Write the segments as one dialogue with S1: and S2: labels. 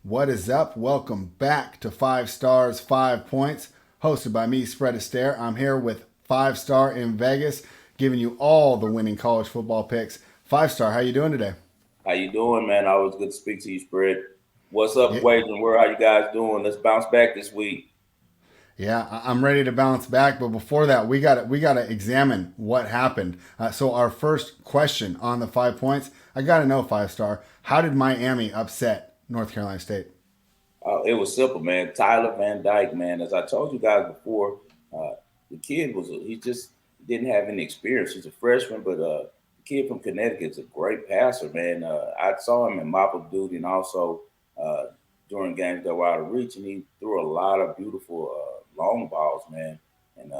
S1: What is up? Welcome back to 5 Stars, 5 Points, hosted by me, Spread Astaire. I'm here with 5 Star in Vegas, giving you all the winning college football picks. 5 Star, how you doing today?
S2: How you doing, man? Always good to speak to you, Spread. What's up,
S1: Yeah,
S2: Wagering? Where How you guys doing? Let's bounce back this week.
S1: I'm ready to bounce back, but before that, we gotta examine what happened. So our first question on the 5 points, I gotta know 5 Star, how did Miami upset North Carolina State?
S2: It was simple, man. Tyler Van Dyke, man. As I told you guys before, uh, the kid he just didn't have any experience. He's a freshman, but the kid from Connecticut is a great passer, man. I saw him in mop up duty and also uh, during games that were out of reach, and he threw a lot of beautiful long balls, man. And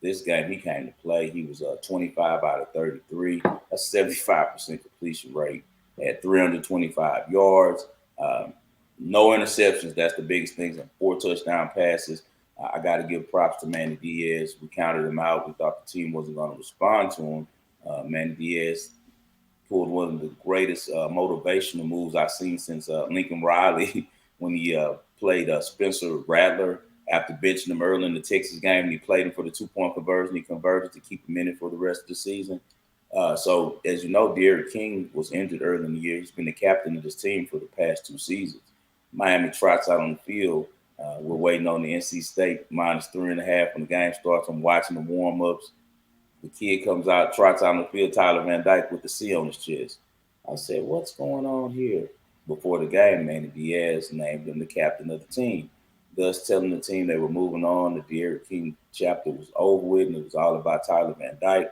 S2: this game he came to play. He was 25 out of 33, a 75% completion rate, had 325 yards. Um, no interceptions. That's the biggest thing. And 4 touchdown passes. I got to give props to Manny Diaz. We counted him out. We thought the team wasn't going to respond to him. Manny Diaz pulled one of the greatest motivational moves I've seen since Lincoln Riley when he played Spencer Rattler after benching him early in the Texas game. And he played him for the 2 point conversion. He converted to keep him in it for the rest of the season. So, as you know, Derek King was injured early in the year. He's been the captain of this team for the past 2 seasons. Miami trots out on the field. We're waiting on the NC State -3.5 when the game starts. I'm watching the warm ups. The kid comes out, trots out on the field, Tyler Van Dyke with the C on his chest. I said, "What's going on here?" Before the game, Manny Diaz named him the captain of the team, thus telling the team they were moving on. The Derek King chapter was over with, and it was all about Tyler Van Dyke.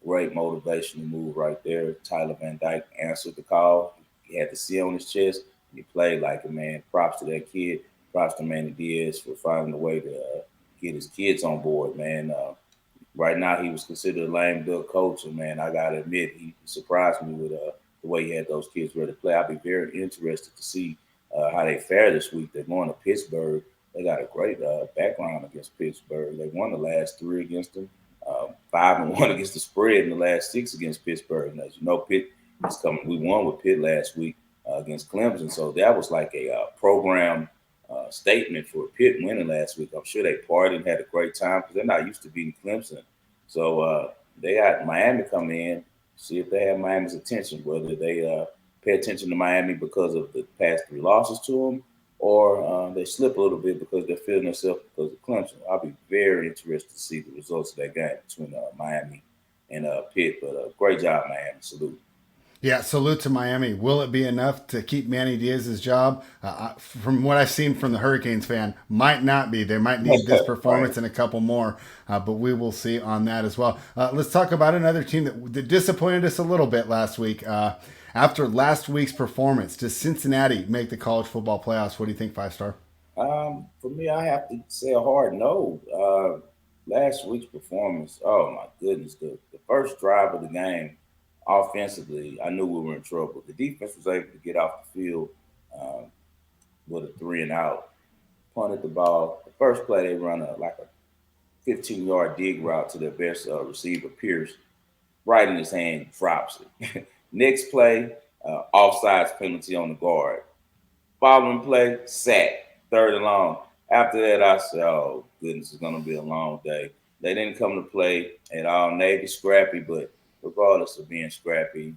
S2: Great motivational move right there. Tyler Van Dyke answered the call. He had the C on his chest. He played like a man. Props to that kid. Props to Manny Diaz for finding a way to get his kids on board, man. Right now, he was considered a lame duck coach, and man, I gotta admit, he surprised me with the way he had those kids ready to play. I'll be very interested to see how they fare this week. They're going to Pittsburgh. They got a great background against Pittsburgh. They won the last three against them, 5-1 against the spread in the last six against Pittsburgh. And as you know, Pitt is coming. We won with Pitt last week against Clemson, so that was like a program statement for Pitt winning last week. I'm sure they partied and had a great time because they're not used to beating Clemson. So they got Miami coming in, see if they have Miami's attention, whether they pay attention to Miami because of the past three losses to them, or they slip a little bit because they're feeling themselves because of Clemson. I'll be very interested to see the results of that game between Miami and Pitt. But great job, Miami. Salute.
S1: Yeah, salute to Miami. Will it be enough to keep Manny Diaz's job? From what I've seen from the Hurricanes fan, might not be. They might need this
S2: Right.
S1: performance and a couple more, but we will see on that as well. Let's talk about another team that disappointed us a little bit last week. After last week's performance, does Cincinnati make the college football playoffs? What do you think, 5 Star?
S2: For me, I have to say a hard no. Last week's performance, oh my goodness, the first drive of the game, offensively, I knew we were in trouble. The defense was able to get off the field um, with a three and out, punted the ball. The first play, they run a 15-yard dig route to their best receiver, Pierce, right in his hand, drops it. Next play, offsides penalty on the guard. Following play, sack, third and long. After that, I said, oh, goodness, it's going to be a long day. They didn't come to play at all. Navy scrappy, but regardless of being scrappy,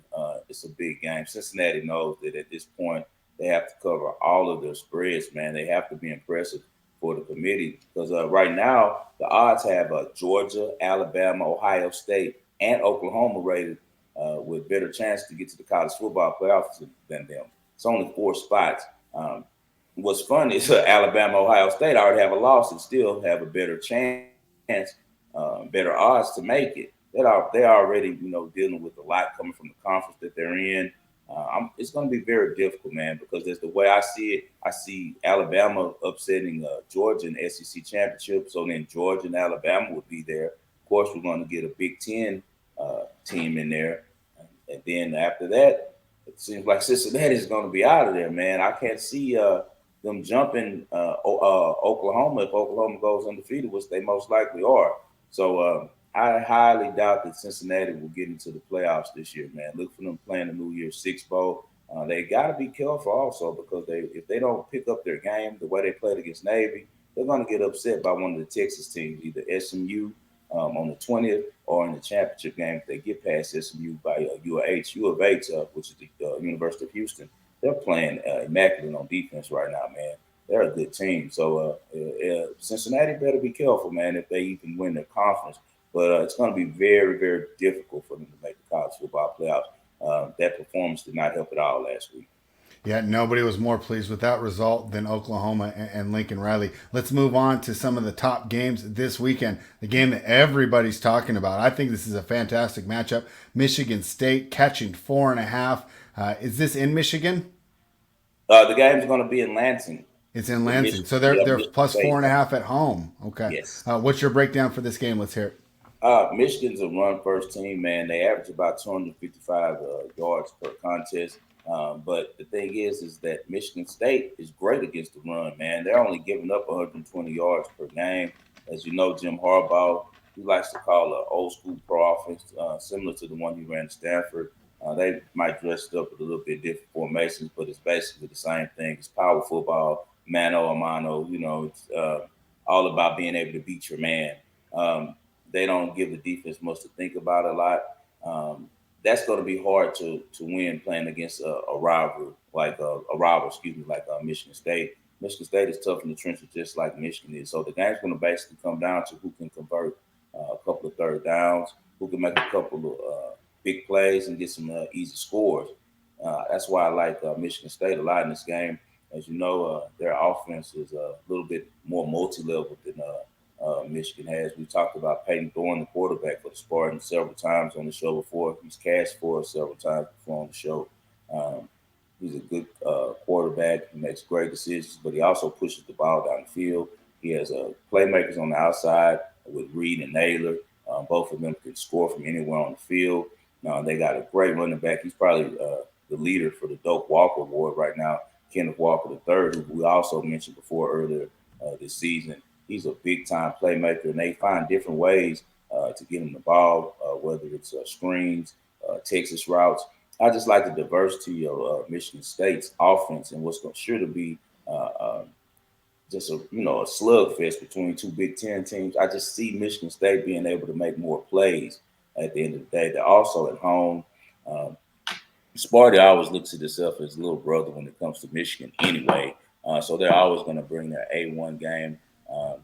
S2: it's a big game. Cincinnati knows that at this point, they have to cover all of their spreads, man. They have to be impressive for the committee because right now, the odds have Georgia, Alabama, Ohio State, and Oklahoma rated with better chance to get to the college football playoffs than them. It's only 4 spots. What's funny is Alabama, Ohio State already have a loss and still have a better chance, better odds to make it. They already dealing with a lot coming from the conference that they're in. It's going to be very difficult, man, because as the way I see it, I see Alabama upsetting Georgia in the SEC championship. So then Georgia and Alabama would be there. Of course, we're going to get a Big Ten team in there, and then after that, it seems like Cincinnati is going to be out of there, man. I can't see them jumping Oklahoma if Oklahoma goes undefeated, which they most likely are. So I highly doubt that Cincinnati will get into the playoffs this year, man. Look for them playing the New Year's Six Bowl. They got to be careful also because if they don't pick up their game the way they played against Navy, they're going to get upset by one of the Texas teams, either SMU on the 20th or in the championship game if they get past SMU by UH. U of H, which is the University of Houston, they're playing immaculate on defense right now, man. They're a good team. So Cincinnati better be careful, man, if they even win their conference. But it's going to be very, very difficult for them to make the college football playoffs. That performance did not help at all last week.
S1: Yeah, nobody was more pleased with that result than Oklahoma and Lincoln Riley. Let's move on to some of the top games this weekend. The game that everybody's talking about. I think this is a fantastic matchup. Michigan State catching 4.5. Is this in Michigan?
S2: The game's going to be in Lansing.
S1: It's in
S2: The
S1: Lansing.
S2: Michigan,
S1: So
S2: yeah,
S1: they're
S2: Michigan
S1: plus four
S2: State.
S1: and a half at home. Okay.
S2: Yes.
S1: What's your breakdown for this game? Let's hear it.
S2: Michigan's a run first team, man. They average about 255 yards per contest. But the thing is that Michigan State is great against the run, man. They're only giving up 120 yards per game. As you know, Jim Harbaugh, he likes to call an old school pro offense, similar to the one he ran at Stanford. They might dress it up with a little bit different formations, but it's basically the same thing. It's power football, mano a mano. It's all about being able to beat your man. Um, they don't give the defense much to think about a lot. That's going to be hard to win playing against a rival like Michigan State. Michigan State is tough in the trenches, just like Michigan is. So the game's going to basically come down to who can convert a couple of third downs, who can make a couple of big plays and get some easy scores. That's why I like Michigan State a lot in this game. As you know, their offense is a little bit more multi-level than Michigan has. We talked about Peyton Thorne, the quarterback for the Spartans, several times on the show before. He's cashed for us several times before on the show. Um, he's a good quarterback. He makes great decisions, but he also pushes the ball down the field. He has playmakers on the outside with Reed and Naylor. Both of them can score from anywhere on the field. They got a great running back. He's probably the leader for the Doak Walker Award right now, Kenneth Walker III, who we also mentioned before earlier this season. He's a big time playmaker, and they find different ways to get him the ball, whether it's screens, Texas routes. I just like the diversity of Michigan State's offense and what's sure to be uh, um, just a slugfest between two Big Ten teams. I just see Michigan State being able to make more plays at the end of the day. They're also at home. Um, Sparty always looks at itself as little brother when it comes to Michigan anyway. So they're always going to bring their A1 game.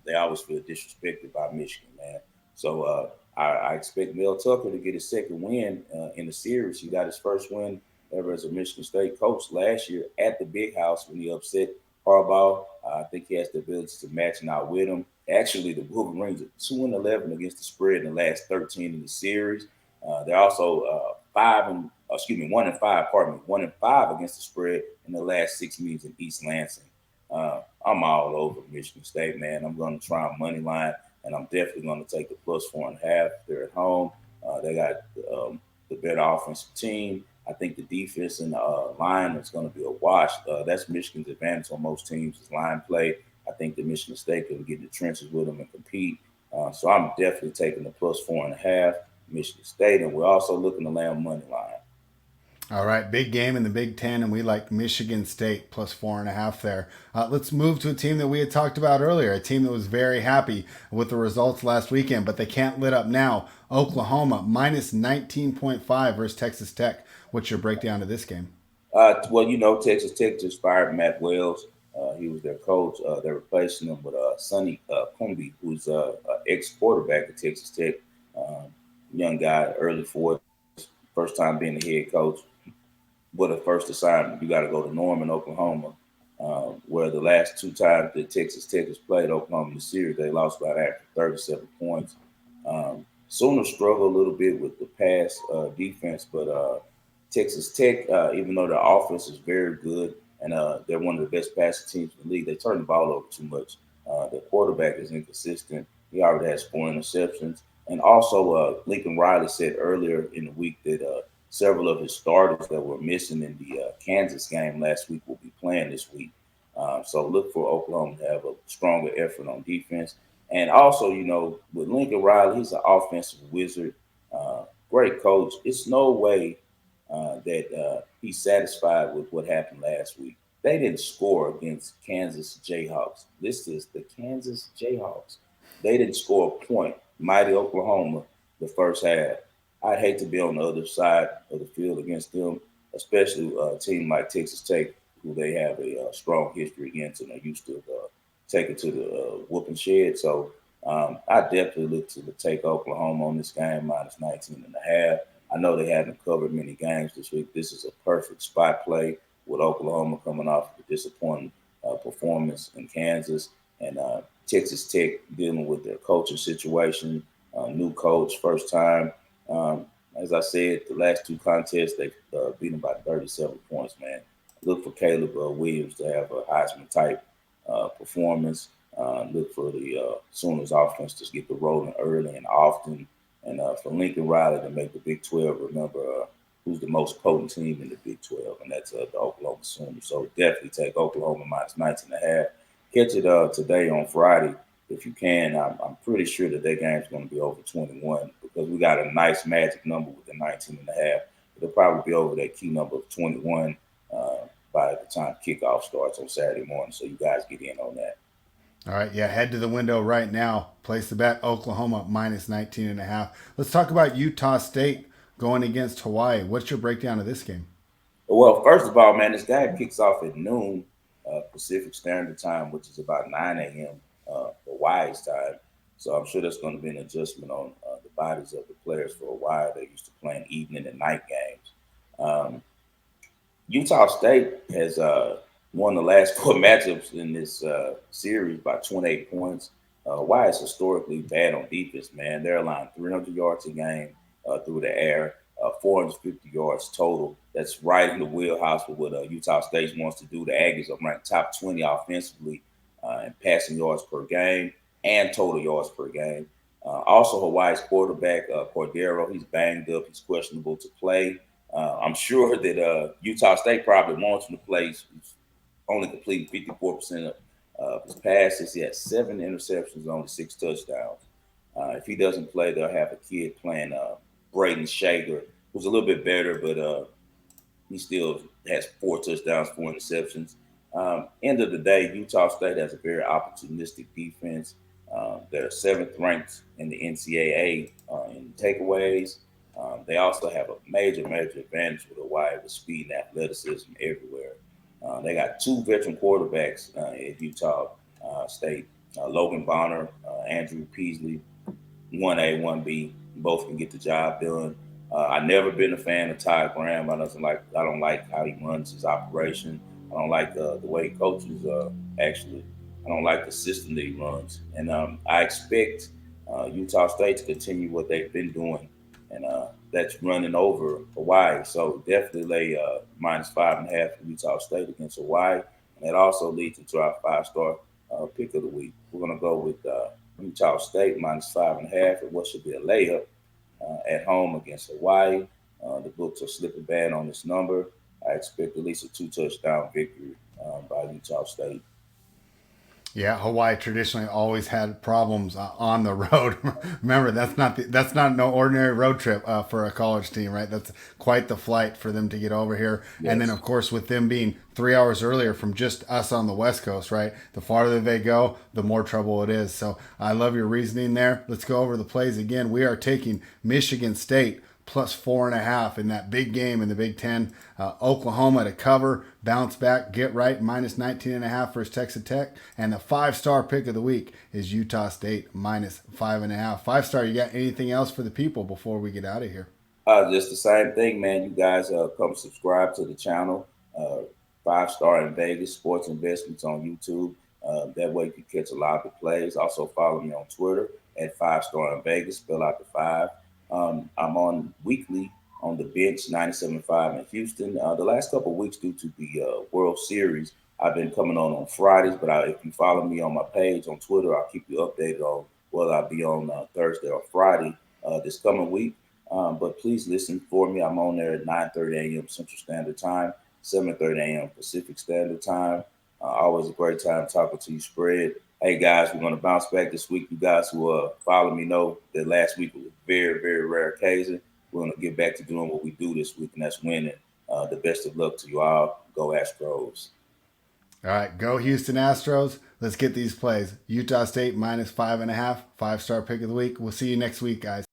S2: They always feel disrespected by Michigan, man. So I expect Mel Tucker to get his second win in the series. He got his first win ever as a Michigan State coach last year at the Big House when he upset Harbaugh. I think he has the ability to match and outwit him. Actually, the Wolverines are 2-11 against the spread in the last 13 in the series. They're also 1-5. Pardon me, 1-5 against the spread in the last 6 meetings in East Lansing. I'm all over Michigan State, man. I'm going to try money line, and I'm definitely going to take the plus 4.5. They're at home. They got the better offensive team. I think the defense and the line is going to be a wash. That's Michigan's advantage on most teams is line play. I think that Michigan State can get in the trenches with them and compete. So I'm definitely taking the plus 4.5, Michigan State, and we're also looking to land money line.
S1: All right, big game in the Big Ten, and we like Michigan State plus 4.5 there. Let's move to a team that we had talked about earlier, a team that was very happy with the results last weekend, but they can't lit up now. Oklahoma minus 19.5 versus Texas Tech. What's your breakdown of this game?
S2: Well, Texas Tech just fired Matt Wells. He was their coach. They're replacing him with Sonny Kumbi, who's an ex-quarterback at Texas Tech. Um, Young guy, early 40s, first time being the head coach. With a first assignment, you got to go to Norman, Oklahoma, where the last two times that Texas Tech has played Oklahoma in the series, they lost by after 37 points. Sooners struggle a little bit with the pass defense, but Texas Tech, even though their offense is very good and they're one of the best passing teams in the league, they turn the ball over too much. Their quarterback is inconsistent. He already has 4 interceptions. And also, Lincoln Riley said earlier in the week that several of his starters that were missing in the Kansas game last week will be playing this week. So look for Oklahoma to have a stronger effort on defense. And also, with Lincoln Riley, he's an offensive wizard, great coach. It's no way that he's satisfied with what happened last week. They didn't score against Kansas Jayhawks. This is the Kansas Jayhawks. They didn't score a point. Mighty Oklahoma, the first half. I'd hate to be on the other side of the field against them, especially a team like Texas Tech, who they have a strong history against and are used to taking to the whooping shed. So I definitely look to take Oklahoma on this game minus 19 and a half. I know they haven't covered many games this week. This is a perfect spot play with Oklahoma coming off a disappointing performance in Kansas and Texas Tech dealing with their coaching situation, new coach, first time. As I said, the last two contests, they beat them by 37 points, man. Look for Caleb Williams to have a Heisman type performance. Look for the Sooners offense to get the rolling early and often. And for Lincoln Riley to make the Big 12, remember who's the most potent team in the Big 12, and that's the Oklahoma Sooners. So definitely take Oklahoma minus 19 and a half. Catch it today on Friday if you can. I'm pretty sure that game's going to be over 21 because we got a nice magic number with the 19 and a half. It'll probably be over that key number of 21 by the time kickoff starts on Saturday morning. So you guys get in on that.
S1: All right, yeah, head to the window right now. Place the bet, Oklahoma minus 19 and a half. Let's talk about Utah State going against Hawaii. What's your breakdown of this game?
S2: Well, first of all, man, this game kicks off at noon Pacific Standard Time, which is about 9 a.m. Hawaii's time. So I'm sure there's going to be an adjustment on the bodies of the players for Hawaii. They're used to playing evening and night games. Utah State has won the last four matchups in this series by 28 points. Hawaii is historically bad on defense, man. They're allowing 300 yards a game through the air, 450 yards total. That's right in the wheelhouse for what Utah State wants to do. The Aggies are ranked top 20 offensively in passing yards per game and total yards per game. Also, Hawaii's quarterback, Cordero, he's banged up. He's questionable to play. I'm sure that Utah State probably wants him to play. He's only completing 54% of his passes. He has 7 interceptions, only 6 touchdowns. If he doesn't play, they'll have a kid playing Braden Shager, who's a little bit better, but he still has 4 touchdowns, 4 interceptions. End of the day, Utah State has a very opportunistic defense. They're 7th ranked in the NCAA in takeaways. They also have a major advantage with Hawaii with speed and athleticism everywhere. They got 2 veteran quarterbacks at Utah State, Logan Bonner, Andrew Peasley, 1A, 1B. Both can get the job done. I've never been a fan of Ty Graham. I don't like how he runs his operation. I don't like the way he coaches. Actually, I don't like the system that he runs. And I expect Utah State to continue what they've been doing, and that's running over Hawaii. So definitely lay minus 5.5 for Utah State against Hawaii. And that also leads into our 5-star pick of the week. We're going to go with Utah State minus 5.5 and what should be a layup at home against Hawaii. The books are slipping bad on this number. I expect at least a 2-touchdown victory by Utah State.
S1: Yeah, Hawaii traditionally always had problems on the road. Remember, that's not no ordinary road trip for a college team, right? That's quite the flight for them to get over here. Yes. And then, of course, with them being 3 hours earlier from just us on the West Coast, right? The farther they go, the more trouble it is. So I love your reasoning there. Let's go over the plays again. We are taking Michigan State plus 4.5 in that big game in the Big Ten. Oklahoma to cover, bounce back, get right, minus 19.5 versus Texas Tech. And the 5-star pick of the week is Utah State minus 5.5. 5-star, you got anything else for the people before we get out of here?
S2: Just the same thing, man. You guys come subscribe to the channel. 5-star in Vegas, sports investments on YouTube. That way you can catch a lot of the plays. Also follow me on Twitter at 5-star in Vegas, spell out the 5. I'm on weekly on the bench 97.5 in Houston. The last couple of weeks due to the World Series, I've been coming on Fridays, but if you follow me on my page on Twitter, I'll keep you updated on whether I'll be on Thursday or Friday this coming week. But please listen for me. I'm on there at 9:30 a.m. Central Standard Time, 7:30 a.m. Pacific Standard Time. Always a great time talking to you, Spread. Hey, guys, we're going to bounce back this week. You guys who follow me know that last week was a very, very rare occasion. We're going to get back to doing what we do this week, and that's winning. The best of luck to you all. Go Astros.
S1: All right, go Houston Astros. Let's get these plays. Utah State -5.5, 5-star pick of the week. We'll see you next week, guys.